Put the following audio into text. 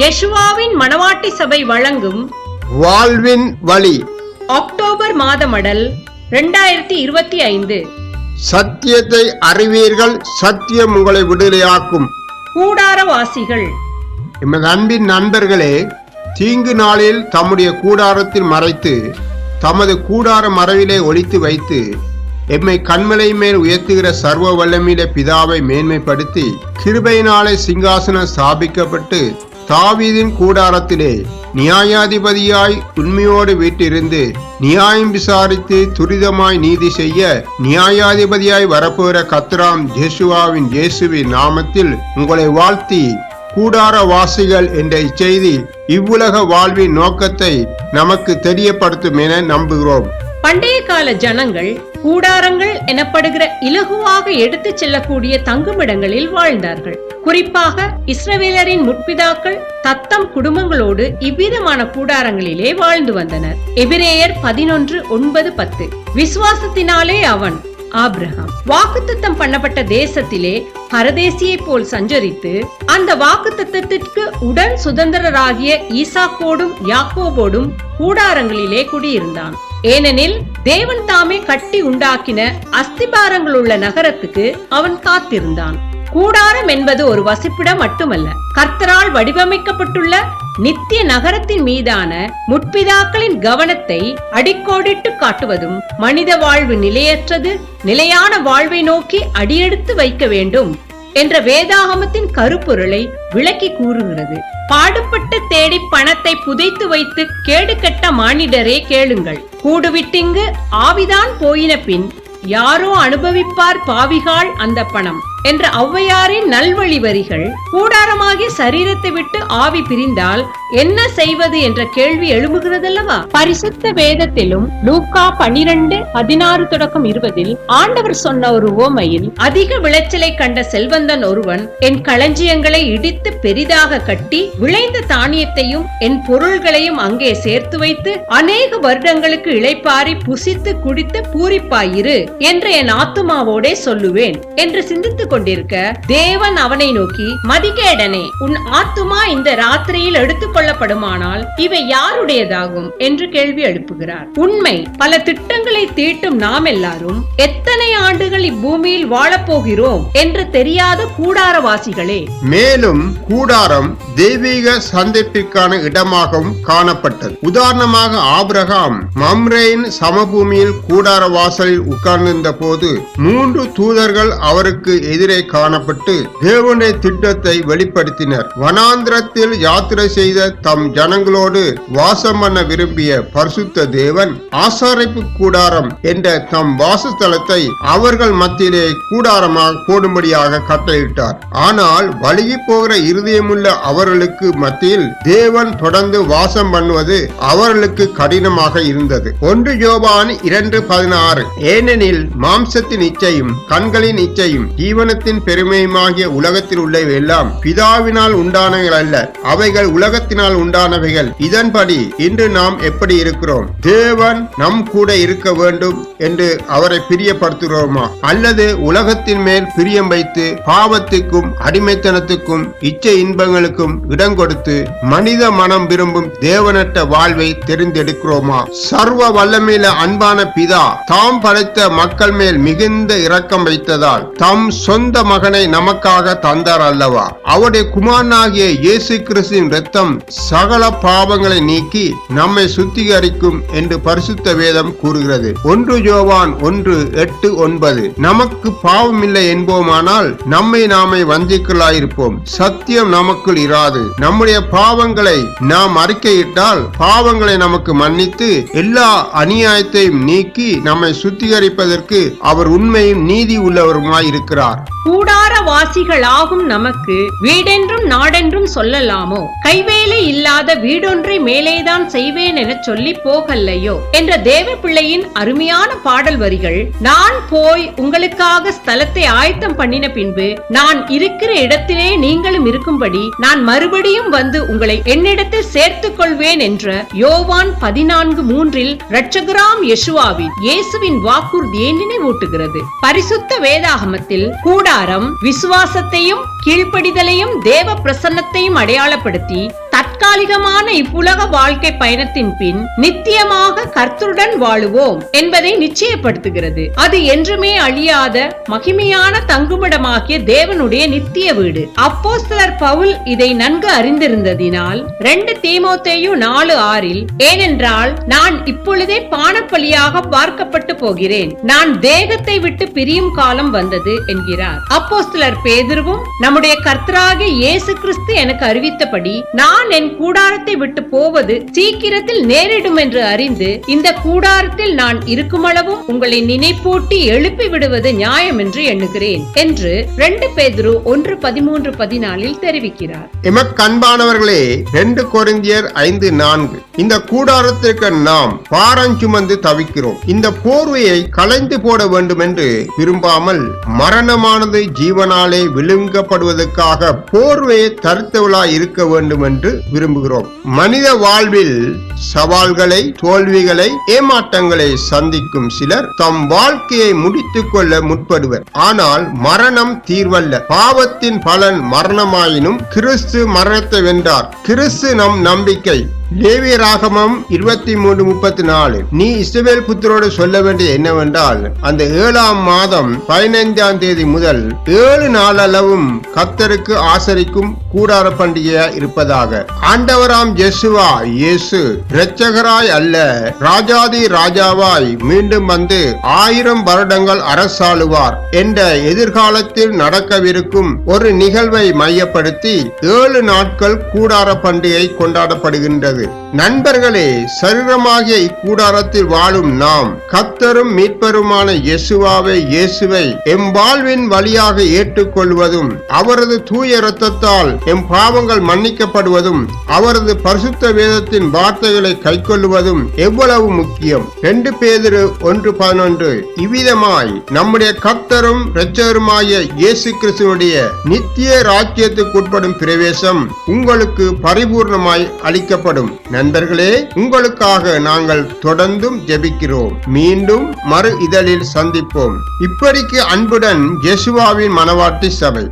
யெஷுவாவின் மணவாட்டி சபை வழங்கும் வாழ்வின் வழி அக்டோபர் மாத மடல் 2025. சத்தியத்தை அறிவீர்கள், சத்தியம் உங்களை விடுதலையாக்கும். கூடாரவாசிகள். எமது அன்பின் நண்பர்களே, தீங்கு நாளில் தம்முடைய கூடாரத்தில் மறைத்து தமது கூடார மறைவிலே ஒளித்து வைத்து எம்மை கண்மலை மேல் உயர்த்துகிற சர்வ வல்லமையிலே பிதாவை மேன்மைப்படுத்தி கிருபையினாலே சிங்காசனம் ஸ்தாபிக்கப்பட்டு தாவீதின் கூடாரத்திலே நியாயாதிபதியாய் உண்மையோடு வீட்டிருந்து நியாயம் விசாரித்து துரிதமாய் நீதி செய்ய நியாயாதிபதியாய் வரப்போகிற கர்த்தராம் யெஷுவாவின் இயேசுவின் நாமத்தில் உங்களை வாழ்த்தி, கூடாரவாசிகள் என்ற இச்செய்தி இவ்வுலக வாழ்வின் நோக்கத்தை நமக்கு தெரியப்படுத்தும் என நம்புகிறோம். பண்டைய கால ஜனங்கள் கூடாரங்கள் எனப்படுகிற இலகுவாக எடுத்துச் செல்லக்கூடிய தங்குமிடங்களில் வாழ்ந்தார்கள். குறிப்பாக இஸ்ரவேலரின் முற்பிதாக்கள் தத்தம் குடும்பங்களோடு இவ்விதமான கூடாரங்களிலே வாழ்ந்து வந்தனர். எபிரேயர் 11:9-10. விசுவாசத்தினாலே அவன் ஆபிரகாம் வாக்குத்தத்தம் பண்ணப்பட்ட தேசத்திலே பரதேசியை போல் சஞ்சரித்து அந்த வாக்குத்தத்தத்திற்கு உடன் சுதந்திரராகிய ஈசாக்கோடும் யாக்கோபோடும் கூடாரங்களிலே குடியிருந்தான். ஏனெனில் தேவன் தாமே கட்டி உண்டாக்கின அஸ்திபாரங்கள் உள்ள நகரத்துக்கு அவன் காத்திருந்தான். கூடாரம் என்பது ஒரு வசிப்பிடம் மட்டுமல்ல, கர்த்தரால் வடிவமைக்கப்பட்டுள்ள நித்திய நகரத்தின் மீதான முற்பிதாக்களின் கவனத்தை அடிக்கோடிட்டு காட்டுவதும், மனித வாழ்வு நிலையற்றது, நிலையான வாழ்வை நோக்கி அடியெடுத்து வைக்க வேண்டும் என்ற வேதாகமத்தின் கருப்பொருளை விளக்கி கூறுகிறது. பாடுபட்டு தேடி பணத்தை புதைத்து வைத்து கேடு கெட்ட மானிடரே கேளுங்கள், கூடுவிட்டிங்கு ஆவிதான் போயின பின் யாரோ அனுபவிப்பார் பாவிகாள் அந்த பணம் என்ற ஔவையாரின் நல்வழி வரிகள் கூடாரமாகிய சரீரத்தை விட்டு ஆவி பிரிந்தால் என்ன செய்வது என்ற கேள்வி எழும்புகிறதல்லவா? பரிசுத்த வேதத்திலும் லூக்கா 12:16-20 ஆண்டவர் சொன்ன ஒரு உவமையில், அதிக விளைச்சலை கண்ட செல்வந்தன் ஒருவன் என் களஞ்சியங்களை இடித்து பெரிதாக கட்டி விளைந்த தானியத்தையும் என் பொருள்களையும் அங்கே சேர்த்து வைத்து அநேக வருடங்களுக்கு இளைப்பாரி புசித்து குடித்து பூரிப்பாயிரு என்று என் ஆத்துமாவோடே சொல்லுவேன் என்று சிந்தித்துக் கொண்டிருக்க, தேவன் அவனை நோக்கி, மதிகேடனே, உன் ஆத்துமா இந்த ராத்திரியில் எடுத்துக் கொள்ளப்படுமானால் இவை யாருடையதாகும் என்று கேள்வி எழுப்புகிறார். உண்மை, பல திட்டங்களை தீட்டும் நாம் எல்லாரும் எத்தனை ஆண்டுகள் இப்பூமியில் வாழப்போகிறோம் என்று தெரியாத கூடாரவாசிகளே. மேலும் கூடாரம் தெய்வீக சந்திப்பிற்கான இடமாகவும் காணப்பட்டது. உதாரணமாக, ஆபிரகாம் மம்ரேயின் சமபூமியில் கூடார வாசலில் உட்கார்ந்திருந்த போது 3 தூதர்கள் அவருக்கு எதிரே காணப்பட்டு தேவனுடைய திட்டத்தை வெளிப்படுத்தினர். வனாந்திரத்தில் யாத்திரை செய்த தம் ஜனங்களோடு வாசம் பண்ண விரும்பிய பரிசுத்த தேவன் ஆசாரிப்பு கூடாரம் என்ற தம் வாசஸ்தலத்தை அவர்கள் மத்தியிலே கூடாரமாக போடும்படியாக கட்டளையிட்டார். ஆனால் வழுகி போகிற இருதயமுள்ள அவர்களுக்கு மத்தியில் தேவன் தொடர்ந்து வாசம் பண்ணுவது அவர்களுக்கு கடினமாக இருந்தது. 1 யோவான் 2:16. ஏனெனில் மாம்சத்தின் இச்சையும் கண்களின் இச்சையும் ஜீவனத்தின் பெருமையுமாகிய உலகத்தில் உள்ளவை எல்லாம் பிதாவினால் உண்டானவைகள் அல்ல, அவைகள் உலகத்தினால் உண்டானவைகள். இதன்படி இன்று நாம் எப்படி இருக்கிறோம்? தேவன் நம் கூட இருக்க வேண்டும் என்று அவரை பிரியப்படுத்துகிறோமா, அல்லது உலகத்தின் மேல் பிரியம் வைத்து பாவத்துக்கும் அடிமைத்தனத்துக்கும் இச்சை இன்பங்களுக்கும் இடம் கொடுத்து மனித மனம் விரும்பும் தேவனற்ற வாழ்வை தெரிந்தெடுக்கிறோமா? சர்வ வல்லமையில அன்பான பிதா தாம் படைத்த மக்கள் மேல் மிகுந்த இரக்கம் வைத்ததால் தம் சொந்த மகனை நமக்காக தந்தார் அல்லவா? அவருடைய குமாரனாகிய இயேசு கிறிஸ்துவின் இரத்தம் சகல பாவங்களை நீக்கி நம்மை சுத்திகரிக்கும் என்று பரிசுத்த வேதம் கூறுகிறது. 1 யோவான் 1:8-9. நமக்கு பாவம் இல்லை என்போமானால் நம்மை நாமே வஞ்சிக்கலாயிருப்போம், சத்தியம் நமக்குள் இராது. நம்முடைய பாவங்களை நாம் அறிக்கையிட்டால் பாவங்களை நமக்கு மன்னித்து எல்லா அநியாயத்தையும் நீக்கி நம்மை சுத்திகரிப்பதற்கு அவர் உண்மையும் நீதி உள்ளவருமாய் இருக்கிறார். கூடாரவாசிகளாகும் நமக்கு வீடென்றும் நாடென்றும் சொல்லலாமோ? கைவேலை இல்லாத வீடொன்றை மேலேதான் செய்வேன் என சொல்லி போகல்லையோ என்ற தேவ பிள்ளையின் அருமையான பாடல் வரிகள், நான் போய் உங்களுக்காக ஸ்தலத்தை ஆயத்தம் பண்ணின பின்பு நான் இருக்கிற இடத்திலே நீங்களும் இருக்கும்படி நான் மறுபடியும் வந்து உங்களை என்னிடத்தில் சேர்த்துக் கொள்வேன் என்ற யோவான் 14:3 இரட்சகராம் யெஷுவாவின் இயேசுவின் வாக்குறுதியை நினைவூட்டுகிறது. பரிசுத்த வேதாகமத்தில் கூடாரம் விசுவாசத்தையும் கீழ்ப்படிதலையும் தேவ பிரசன்னத்தையும் அடையாளப்படுத்தி தற்காலிகமான இவ்வுலக வாழ்க்கை பயணத்தின் பின் நித்தியமாக கர்த்தருடன் வாழுவோம் என்பதை நிச்சயப்படுத்துகிறது. அது என்றுமே அழியாத மகிமையான தங்குமிடமாகிய தேவனுடைய நித்திய வீடு. அப்போஸ்தலர் பவுல் இதை நன்கு அறிந்திருந்ததினால் 2 தீமோத்தேயு 4:6 ஏனென்றால் நான் இப்பொழுதே பானப்பலியாக பார்க்கப்பட்டு போகிறேன், நான் தேகத்தை விட்டு பிரியும் காலம் வந்தது என்கிறார். அப்போஸ்தலர் பேதுருவும் நம்முடைய கர்த்தராகிய இயேசு கிறிஸ்து எனக்கு அறிவித்தபடி நான் என் கூடாரத்தை விட்டு போவது சீக்கிரத்தில் நேரிடும் என்று அறிந்து இந்த கூடாரத்தில் நான் இருக்குமளவும் உங்களை நினைப்பூட்டி எழுப்பி விடுவது நியாயம் என்று எண்ணுகிறேன் என்று 2 பேதுரு 1:13-14 தெரிவிக்கிறார். எமக்கன்பானவர்களே, 2 கொரிந்தியர் 5:4 இந்த கூடாரத்திற்கு நாம் பாரம் சுமந்து தவிக்கிறோம். இந்த போர்வையை களைந்து போட வேண்டும் என்று விரும்பாமல் மரணமானது ஜீவனாலே விழுங்கப்படுவதற்காக போர்வையை தரித்தவளாய் இருக்க வேண்டும் என்று விரும்புகிறோம். மனித வாழ்வில் சவால்களை, தோல்விகளை, ஏமாற்றங்களை சந்திக்கும் சிலர் தம் வாழ்க்கையை முடித்துக் கொள்ள முற்படுவர். ஆனால் மரணம் தீர்வல்ல. பாவத்தின் பலன் மரணமாயினும் கிறிஸ்து மரணத்தை வென்றார். கிறிஸ்து நம் நம்பிக்கை. லேவியராகமம் 23:34 நீ இஸ்ரவேல் புத்திரோடு சொல்ல வேண்டியது என்னவென்றால், அந்த 7ஆம் மாதம் 15ஆம் தேதி முதல் 7 நாளளவும் கர்த்தருக்கு ஆசரிக்கும் கூடார பண்டிகையாய் இருப்பதாக. ஆண்டவராம் யெசுவா இயேசு இரட்சகராய் அல்ல, ராஜாதி ராஜாவாய் மீண்டும் வந்து 1000 வருடங்கள் அரசாளுவார் என்ற எதிர்காலத்தில் நடக்கவிருக்கும் ஒரு நிகழ்வை மையப்படுத்தி 7 நாட்கள் கூடார பண்டிகை கொண்டாடப்படுகின்றது. நண்பர்களே, சரீரமாகிய இக்கூடாரத்தில் வாழும் நாம் கர்த்தரும் மீட்பருமான இயேசுவை எம் வாழ்வின் வழியாக ஏற்றுக்கொள்வதும், அவரது தூய இரத்தத்தால் எம் பாவங்கள் மன்னிக்கப்படுவதும், அவரது பரிசுத்த வேதத்தின் வார்த்தைகளை கைக்கொள்ளுவதும் எவ்வளவு முக்கியம். 2 பேதுரு 1:11 இவ்விதமாய் நம்முடைய கர்த்தரும் இரட்சகருமாகிய இயேசு கிறிஸ்துவுடைய நித்திய ராஜ்யத்துக்கு உட்படும் பிரவேசம் உங்களுக்கு பரிபூர்ணமாய் அளிக்கப்படும். நண்பர்களே, உங்களுக்காக நாங்கள் தொடர்ந்தும் ஜெபிக்கிறோம். மீண்டும் மறு இதழில் சந்திப்போம். இப்படிக்கு அன்புடன் யெசுவாவின் மனவாட்டி சபை.